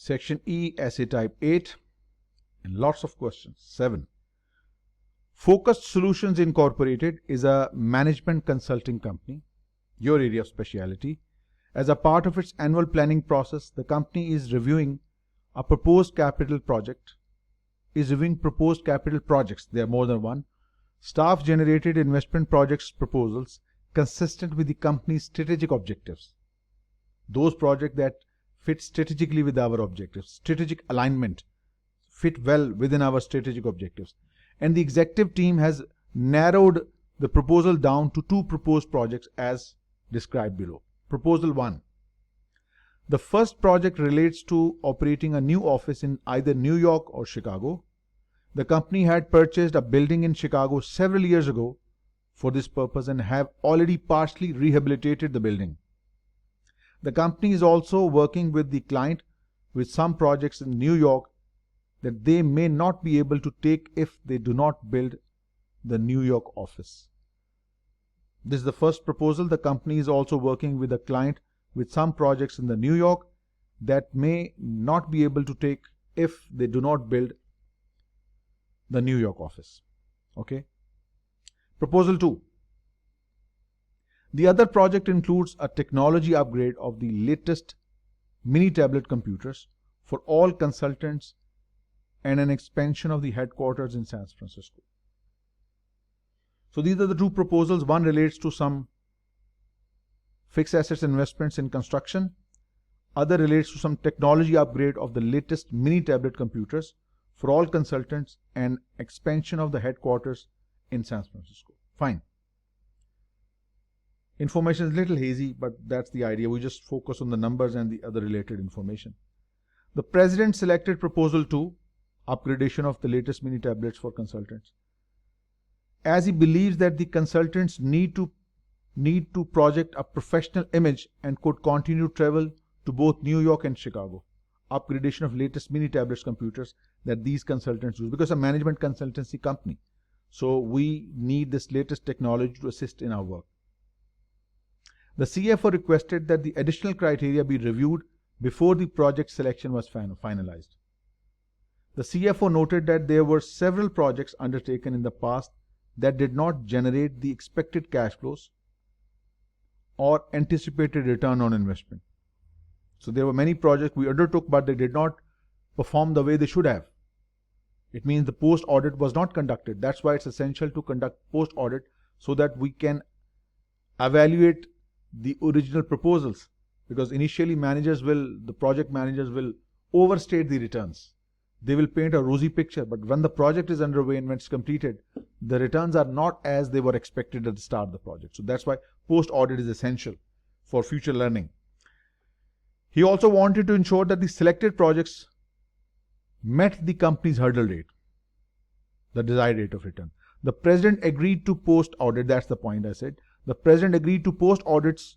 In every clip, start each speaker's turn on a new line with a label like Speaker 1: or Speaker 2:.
Speaker 1: Section E, essay type 8, and lots of questions. 7. Focused Solutions Incorporated is a management consulting company, your area of specialty. As a part of its annual planning process, the company is reviewing proposed capital projects. There are more than one. Staff-generated investment projects proposals consistent with the company's strategic objectives. Those projects that fit strategically with our objectives, strategic alignment, fit well within our strategic objectives. And the executive team has narrowed the proposal down to 2 proposed projects as described below. Proposal 1. The first project relates to operating a new office in either New York or Chicago. The company had purchased a building in Chicago several years ago for this purpose and have already partially rehabilitated the building. The company is also working with the client with some projects in New York that they may not be able to take if they do not build the New York office. This is the first proposal. The company is also working with a client with some projects in the New York that may not be able to take if they do not build the New York office. Okay. Proposal 2. The other project includes a technology upgrade of the latest mini tablet computers for all consultants and an expansion of the headquarters in San Francisco. So these are the 2 proposals. One relates to some fixed assets investments in construction. Other relates to some technology upgrade of the latest mini tablet computers for all consultants and expansion of the headquarters in San Francisco. Fine. Information is a little hazy, but that's the idea. We just focus on the numbers and the other related information. The president selected proposal 2, upgradation of the latest mini tablets for consultants, as he believes that the consultants need to project a professional image and could continue to travel to both New York and Chicago. Upgradation of latest mini tablets computers that these consultants use, because a management consultancy company. So we need this latest technology to assist in our work. The CFO requested that the additional criteria be reviewed before the project selection was finalized. The CFO noted that there were several projects undertaken in the past that did not generate the expected cash flows or anticipated return on investment. So there were many projects we undertook, but they did not perform the way they should have. It means the post-audit was not conducted. That's why it's essential to conduct post-audit so that we can evaluate the original proposals, because initially the project managers will overstate the returns. They will paint a rosy picture, but when the project is underway and when it's completed, the returns are not as they were expected at the start of the project. So that's why post-audit is essential for future learning. He also wanted to ensure that the selected projects met the company's hurdle rate, the desired rate of return. The president agreed to post-audit. That's the point I said. The president agreed to post-audits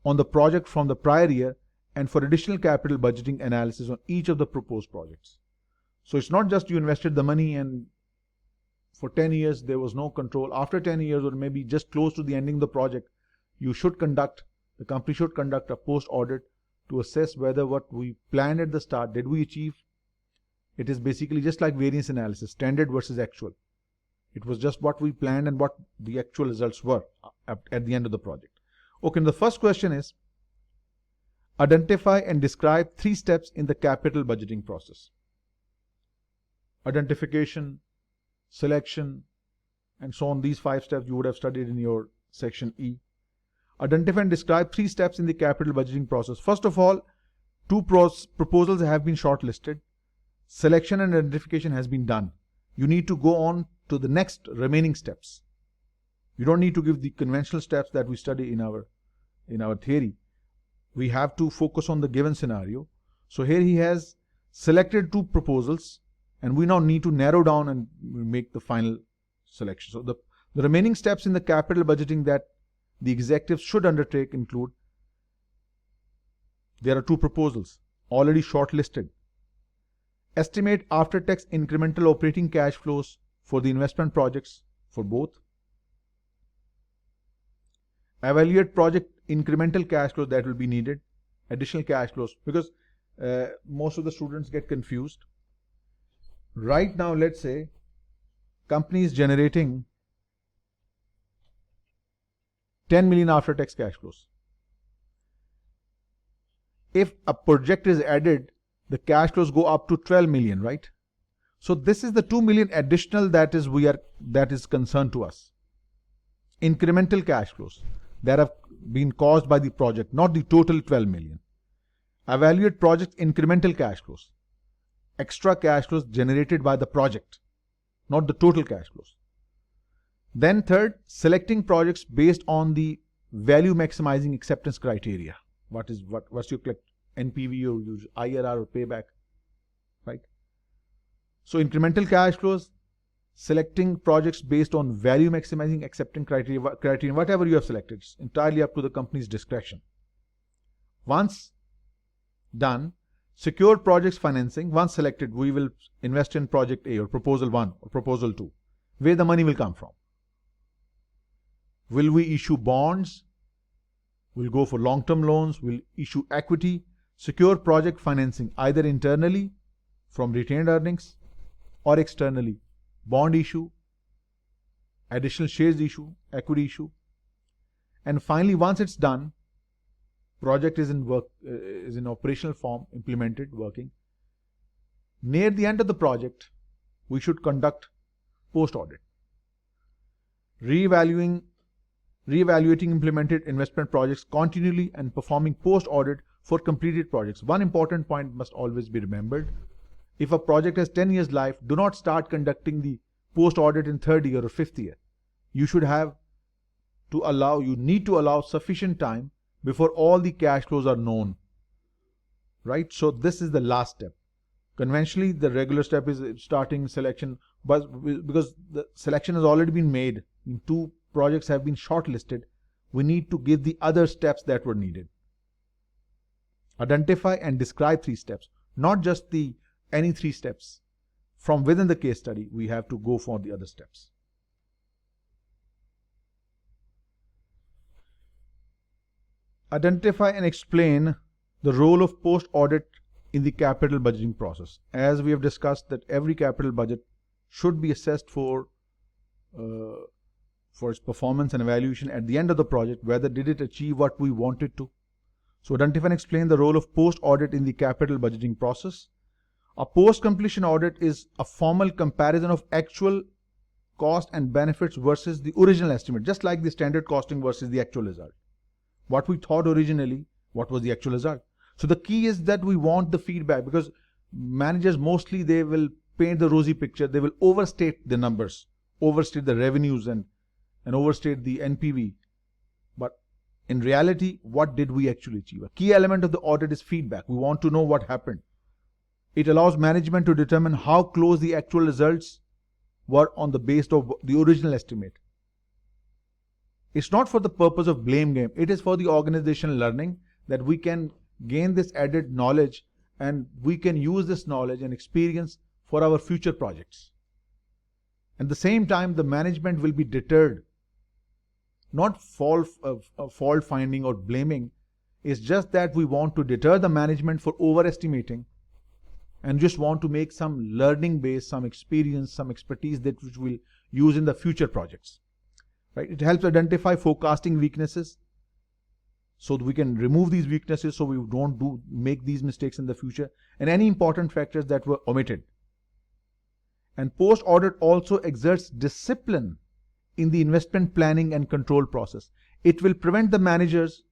Speaker 1: on the project from the prior year and for additional capital budgeting analysis on each of the proposed projects. So it's not just you invested the money and for 10 years there was no control. After 10 years or maybe just close to the ending of the project, the company should conduct a post-audit to assess whether what we planned at the start, did we achieve? It is basically just like variance analysis, standard versus actual. It was just what we planned and what the actual results were at the end of the project. Okay, and the first question is, identify and describe 3 steps in the capital budgeting process. Identification, selection, and so on. These 5 steps you would have studied in your section E. Identify and describe 3 steps in the capital budgeting process. First of all, 2 proposals have been shortlisted. Selection and identification has been done. You need to go on to the next remaining steps. You don't need to give the conventional steps that we study in our theory. We have to focus on the given scenario. So here he has selected 2 proposals and we now need to narrow down and make the final selection. So the remaining steps in the capital budgeting that the executives should undertake include, there are 2 proposals already shortlisted. Estimate after-tax incremental operating cash flows for the investment projects for both. Evaluate project incremental cash flows that will be needed, additional cash flows, because most of the students get confused. Right now, let's say company is generating 10 million after tax cash flows. If a project is added, the cash flows go up to 12 million, right? So this is the 2 million additional that is concerned to us. Incremental cash flows that have been caused by the project, not the total 12 million. Evaluate project incremental cash flows, extra cash flows generated by the project, not the total cash flows. Then third, selecting projects based on the value maximizing acceptance criteria. What's your NPV or IRR or payback, right? So incremental cash flows, selecting projects based on value maximizing acceptance criteria, whatever you have selected, it's entirely up to the company's discretion. Once done, secure projects financing. Once selected, we will invest in project A or proposal 1 or proposal 2. Where the money will come from? Will we issue bonds? We'll go for long-term loans. We'll issue equity. Secure project financing either internally from retained earnings or externally. Bond issue, additional shares issue, equity issue. And finally, once it's done, project is in operational form, implemented, working. Near the end of the project, we should conduct post-audit. Reevaluating implemented investment projects continually and performing post-audit for completed projects. One important point must always be remembered. If a project has 10 years life, do not start conducting the post-audit in 3rd year or 5th year. You need to allow sufficient time before all the cash flows are known, right? So this is the last step. Conventionally, the regular step is starting selection, but because the selection has already been made, 2 projects have been shortlisted, we need to give the other steps that were needed. Identify and describe 3 steps, not just any 3 steps. From within the case study, we have to go for the other steps. Identify and explain the role of post-audit in the capital budgeting process. As we have discussed, that every capital budget should be assessed for its performance and evaluation at the end of the project, whether did it achieve what we wanted to. So identify and explain the role of post-audit in the capital budgeting process. A post-completion audit is a formal comparison of actual cost and benefits versus the original estimate, just like the standard costing versus the actual result. What we thought originally, what was the actual result? So the key is that we want the feedback, because managers mostly, they will paint the rosy picture, they will overstate the numbers, overstate the revenues and overstate the NPV. But in reality, what did we actually achieve? A key element of the audit is feedback. We want to know what happened. It allows management to determine how close the actual results were on the basis of the original estimate. It's not for the purpose of blame game. It is for the organizational learning, that we can gain this added knowledge and we can use this knowledge and experience for our future projects. At the same time, the management will be deterred. Not fault finding or blaming. It's just that we want to deter the management for overestimating and just want to make some learning base, some experience, some expertise that which we'll use in the future projects. Right? It helps identify forecasting weaknesses so that we can remove these weaknesses so we don't make these mistakes in the future, and any important factors that were omitted. And post-audit also exerts discipline in the investment planning and control process. It will prevent the managers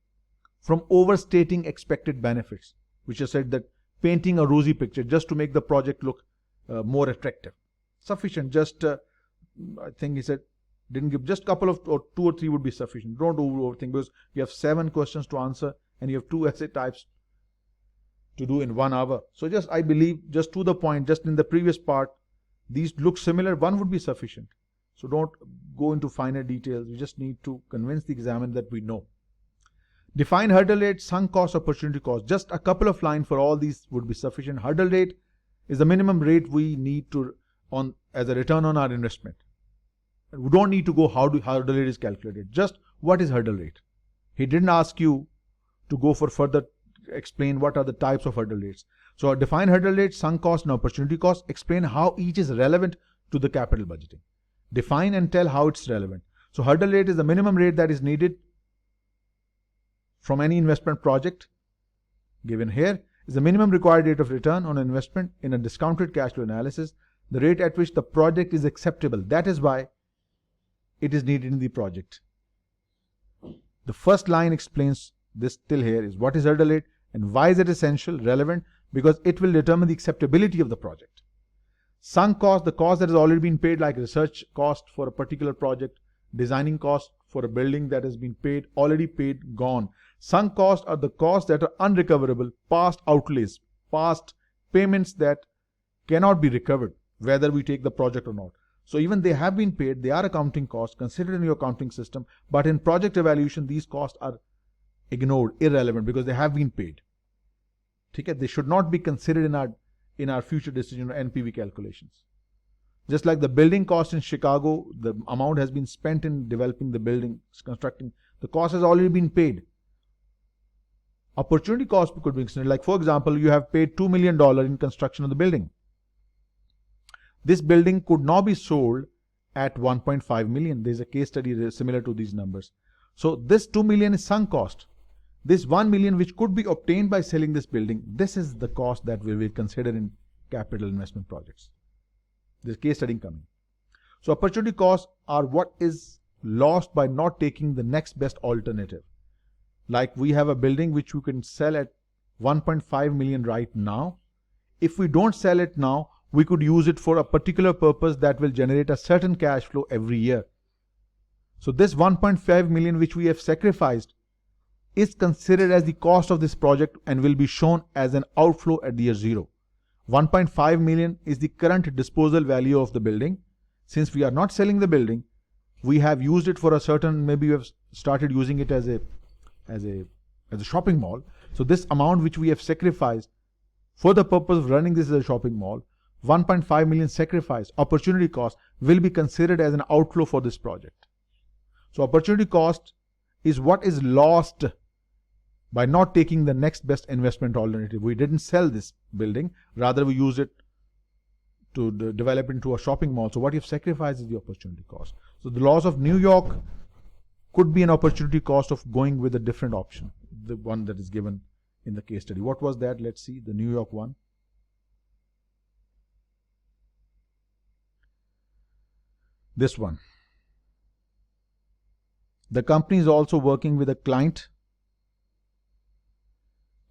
Speaker 1: from overstating expected benefits, which I said, that painting a rosy picture just to make the project look more attractive. Sufficient, just I think he said, didn't give, just couple of, or 2 or 3 would be sufficient. Don't overthink, because you have 7 questions to answer and you have 2 essay types to do in 1 hour. So just, I believe, just to the point, just in the previous part, these look similar, 1 would be sufficient. So don't go into finer details. You just need to convince the examiner that we know. Define hurdle rate, sunk cost, opportunity cost. Just a couple of lines for all these would be sufficient. Hurdle rate is the minimum rate we need to as a return on our investment. We don't need to go how hurdle rate is calculated. Just what is hurdle rate? He didn't ask you to go for further explain what are the types of hurdle rates. So a defined hurdle rate, sunk cost and opportunity cost, explain how each is relevant to the capital budgeting. Define and tell how it's relevant. So hurdle rate is the minimum rate that is needed from any investment project. Given here is the minimum required rate of return on investment in a discounted cash flow analysis, the rate at which the project is acceptable. That is why it is needed in the project. The first line explains this till here is what is hurdle rate and why is it essential, relevant, because it will determine the acceptability of the project. Sunk cost, the cost that has already been paid, like research cost for a particular project, designing cost for a building that has been paid, already paid, gone. Sunk costs are the costs that are unrecoverable, past outlays, past payments that cannot be recovered, whether we take the project or not. So even they have been paid, they are accounting costs considered in your accounting system, but in project evaluation, these costs are ignored, irrelevant, because they have been paid. Okay? They should not be considered in our future decision or NPV calculations. Just like the building cost in Chicago, the amount has been spent in developing the building, constructing, the cost has already been paid. Opportunity cost could be considered, like for example, you have paid $2 million in construction of the building. This building could now be sold at 1.5 million. There is a case study similar to these numbers. So this 2 million is sunk cost. This 1 million which could be obtained by selling this building, this is the cost that we will consider in capital investment projects. There's case study coming. So opportunity costs are what is lost by not taking the next best alternative. Like we have a building which we can sell at 1.5 million right now. If we don't sell it now, we could use it for a particular purpose that will generate a certain cash flow every year. So this 1.5 million which we have sacrificed is considered as the cost of this project and will be shown as an outflow at the year 0. 1.5 million is the current disposal value of the building. Since we are not selling the building, we have used it for a certain, maybe we have started using it as a shopping mall. So this amount which we have sacrificed for the purpose of running this as a shopping mall, 1.5 million sacrifice, opportunity cost, will be considered as an outflow for this project. So opportunity cost is what is lost by not taking the next best investment alternative. We didn't sell this building, rather we used it to develop into a shopping mall. So what you've sacrificed is the opportunity cost. So the loss of New York could be an opportunity cost of going with a different option, the one that is given in the case study. What was that? Let's see, the New York one. This one. The company is also working with a client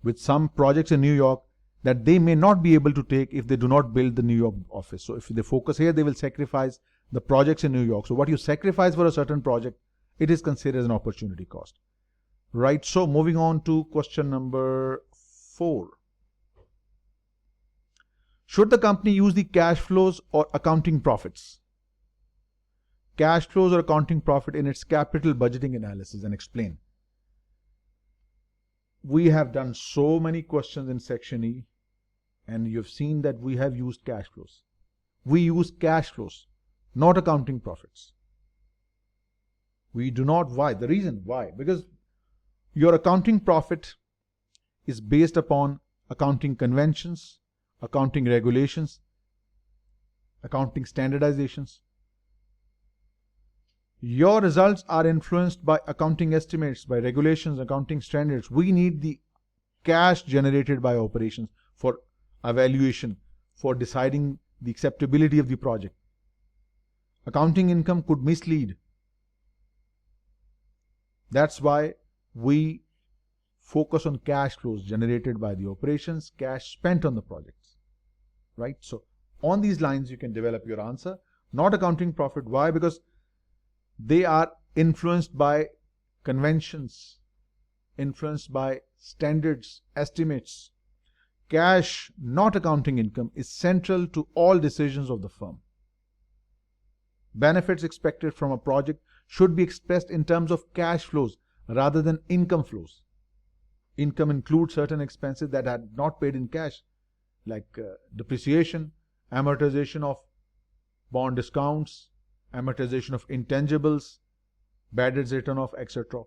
Speaker 1: with some projects in New York that they may not be able to take if they do not build the New York office. So if they focus here, they will sacrifice the projects in New York. So what you sacrifice for a certain project, it is considered as an opportunity cost. Right, so moving on to question number 4. Should the company use the cash flows or accounting profits? Cash flows or accounting profit in its capital budgeting analysis, and explain. We have done so many questions in section E, and you've seen that we have used cash flows. We use cash flows, not accounting profits. We do not. Why? The reason why? Because your accounting profit is based upon accounting conventions, accounting regulations, accounting standardizations. Your results are influenced by accounting estimates, by regulations, accounting standards. We need the cash generated by operations for evaluation, for deciding the acceptability of the project. Accounting income could mislead. That's why we focus on cash flows generated by the operations, cash spent on the projects. Right? So on these lines, you can develop your answer. Not accounting profit. Why? Because they are influenced by conventions, influenced by standards, estimates. Cash, not accounting income, is central to all decisions of the firm. Benefits expected from a project should be expressed in terms of cash flows rather than income flows. Income includes certain expenses that are not paid in cash, like depreciation, amortization of bond discounts, amortization of intangibles, bad debts written off, etc.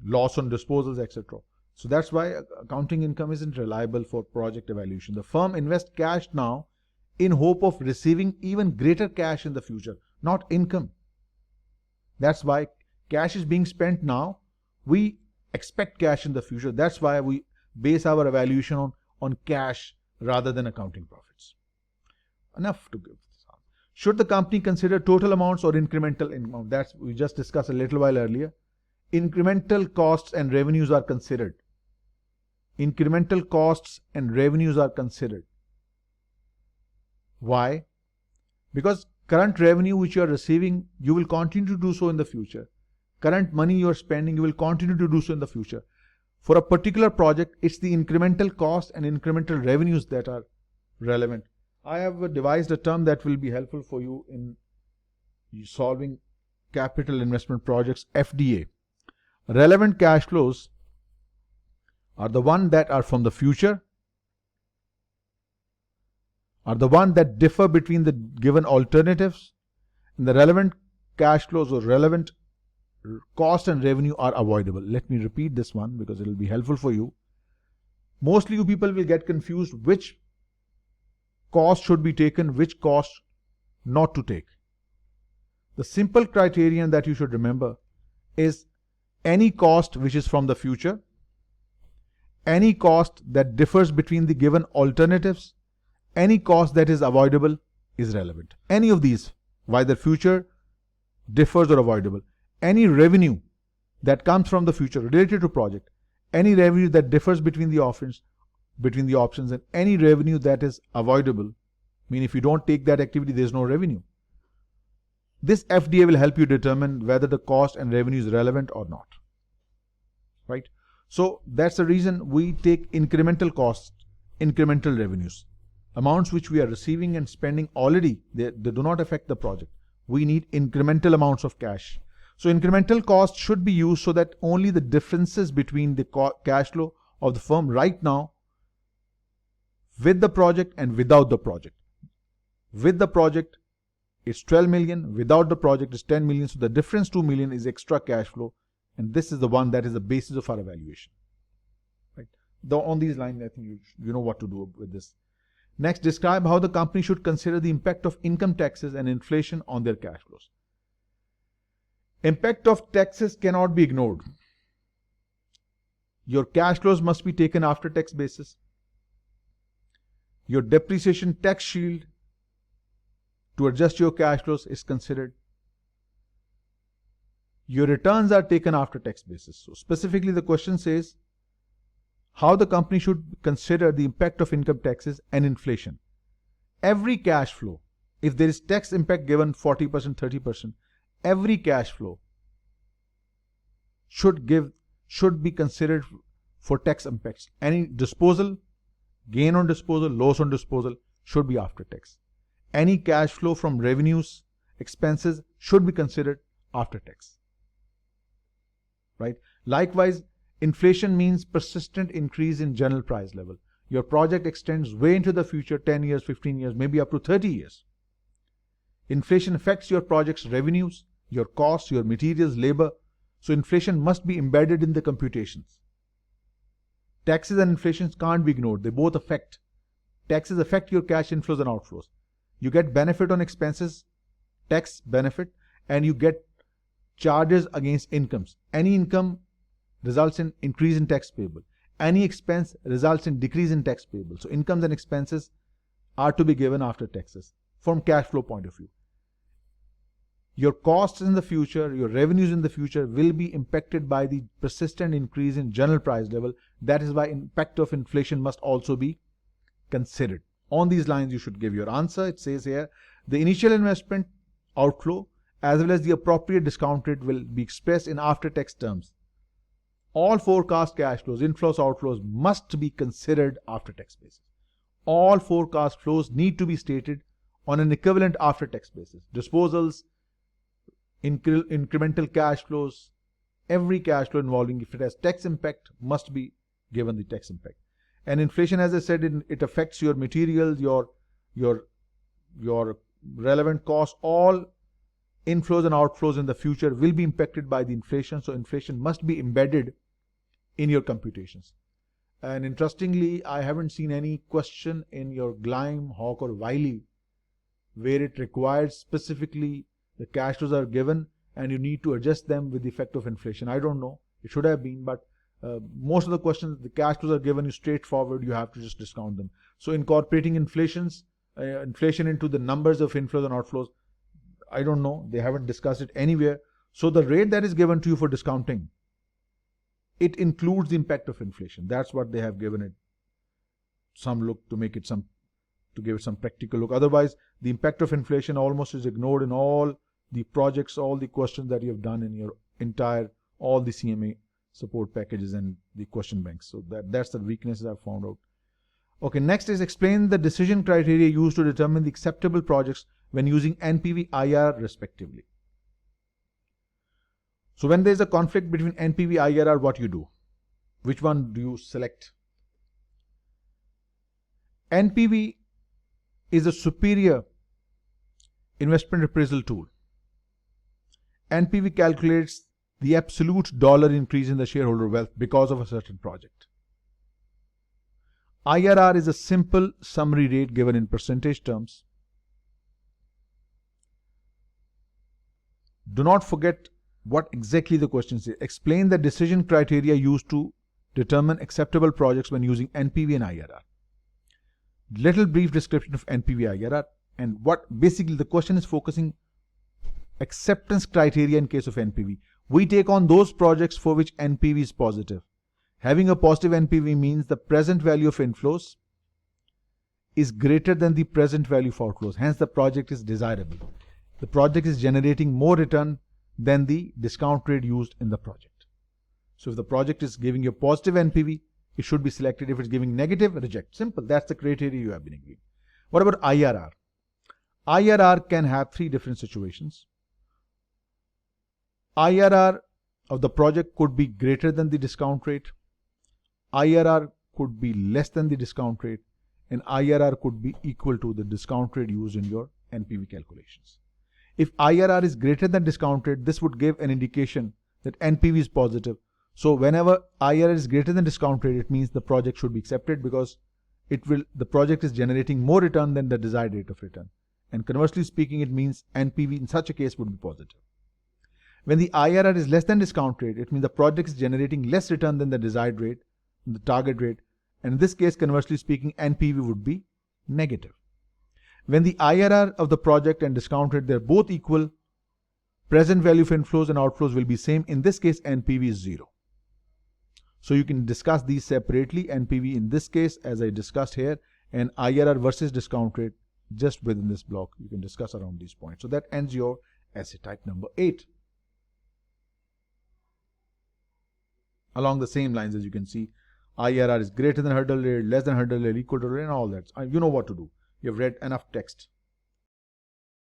Speaker 1: Loss on disposals, etc. So that's why accounting income isn't reliable for project evaluation. The firm invests cash now in hope of receiving even greater cash in the future, not income. That's why cash is being spent now. We expect cash in the future. That's why we base our evaluation on cash rather than accounting profits. Enough to give this answer. Should the company consider total amounts or incremental amount? That's we just discussed a little while earlier. Incremental costs and revenues are considered. Incremental costs and revenues are considered. Why? Because current revenue which you are receiving, you will continue to do so in the future. Current money you are spending, you will continue to do so in the future. For a particular project, it's the incremental costs and incremental revenues that are relevant. I have devised a term that will be helpful for you in solving capital investment projects, FDA. Relevant cash flows are the ones that are from the future, are the ones that differ between the given alternatives, and the relevant cash flows or relevant cost and revenue are avoidable. Let me repeat this one because it will be helpful for you. Mostly you people will get confused which cost should be taken, which cost not to take. The simple criterion that you should remember is any cost which is from the future, any cost that differs between the given alternatives, any cost that is avoidable is relevant. Any of these, whether future, differs or avoidable. Any revenue that comes from the future related to project, any revenue that differs between the options, and any revenue that is avoidable, mean if you don't take that activity, there is no revenue. This FDA will help you determine whether the cost and revenue is relevant or not. Right? So that's the reason we take incremental costs, incremental revenues. Amounts which we are receiving and spending already, they do not affect the project. We need incremental amounts of cash. So incremental costs should be used so that only the differences between the cash flow of the firm right now with the project and without the project. With the project, it's 12 million. Without the project, it's 10 million. So the difference 2 million is extra cash flow. And this is the one that is the basis of our evaluation. Right? On these lines, I think you know what to do with this. Next, describe how the company should consider the impact of income taxes and inflation on their cash flows. Impact of taxes cannot be ignored. Your cash flows must be taken after tax basis. Your depreciation tax shield to adjust your cash flows is considered. Your returns are taken after tax basis. So specifically the question says how the company should consider the impact of income taxes and inflation. Every cash flow, if there is tax impact given 40%, 30%, every cash flow should be considered for tax impacts. Any disposal, gain on disposal, loss on disposal should be after tax. Any cash flow from revenues, expenses should be considered after tax. Right? Likewise, inflation means persistent increase in general price level. Your project extends way into the future, 10 years, 15 years, maybe up to 30 years. Inflation affects your project's revenues, your costs, your materials, labor. So inflation must be embedded in the computations. Taxes and inflation can't be ignored. They both affect. Taxes affect your cash inflows and outflows. You get benefit on expenses, tax benefit, and you get charges against incomes. Any income results in increase in tax payable. Any expense results in decrease in tax payable. So incomes and expenses are to be given after taxes from cash flow point of view. Your costs in the future, your revenues in the future will be impacted by the persistent increase in general price level. That is why impact of inflation must also be considered. On these lines, you should give your answer. It says here, the initial investment outflow as well as the appropriate discount rate will be expressed in after-tax terms. All forecast cash flows, inflows, outflows must be considered after-tax basis. All forecast flows need to be stated on an equivalent after-tax basis. Disposals, incremental cash flows, every cash flow involving, if it has tax impact, must be given the tax impact. And inflation, as I said, it affects your materials, your relevant costs. All inflows and outflows in the future will be impacted by the inflation. So inflation must be embedded in your computations. And interestingly, I haven't seen any question in your Gleim, Hawk or Wiley where it requires specifically the cash flows are given and you need to adjust them with the effect of inflation. I don't know. It should have been, but most of the questions, the cash flows are given you straightforward. You have to just discount them. So incorporating inflation into the numbers of inflows and outflows, I don't know. They haven't discussed it anywhere. So the rate that is given to you for discounting, it includes the impact of inflation. That's what they have given it some look to make it some, to give it some practical look. Otherwise, the impact of inflation almost is ignored in all the projects, all the questions that you have done in your entire, all the CMA support packages and the question banks. So that's the weaknesses I've found out. Okay, next is explain the decision criteria used to determine the acceptable projects when using NPV, IRR respectively. So when there is a conflict between NPV, IRR, what you do? Which one do you select? NPV is a superior investment appraisal tool. NPV calculates the absolute dollar increase in the shareholder wealth because of a certain project. IRR is a simple summary rate given in percentage terms. Do not forget what exactly the question says. Explain the decision criteria used to determine acceptable projects when using NPV and IRR. Little brief description of NPV, IRR, and what basically the question is focusing acceptance criteria in case of NPV. We take on those projects for which NPV is positive. Having a positive NPV means the present value of inflows is greater than the present value of outflows. Hence, the project is desirable. The project is generating more return than the discount rate used in the project. So if the project is giving you a positive NPV, it should be selected. If it's giving negative, reject. Simple. That's the criteria you have been agreeing. What about IRR? IRR can have three different situations. IRR of the project could be greater than the discount rate. IRR could be less than the discount rate, and IRR could be equal to the discount rate used in your NPV calculations. If IRR is greater than discount rate, this would give an indication that NPV is positive. So whenever IRR is greater than discount rate, it means the project should be accepted because the project is generating more return than the desired rate of return. And conversely speaking, it means NPV in such a case would be positive. When the IRR is less than discount rate, it means the project is generating less return than the desired rate, the target rate. And in this case, conversely speaking, NPV would be negative. When the IRR of the project and discount rate, they're both equal, present value of inflows and outflows will be same. In this case, NPV is 0. So you can discuss these separately. NPV in this case, as I discussed here, and IRR versus discount rate just within this block. You can discuss around these points. So that ends your essay type number 8. Along the same lines, as you can see, IRR is greater than hurdle rate, less than hurdle rate, equal to rate, and all that. You know what to do. You have read enough text.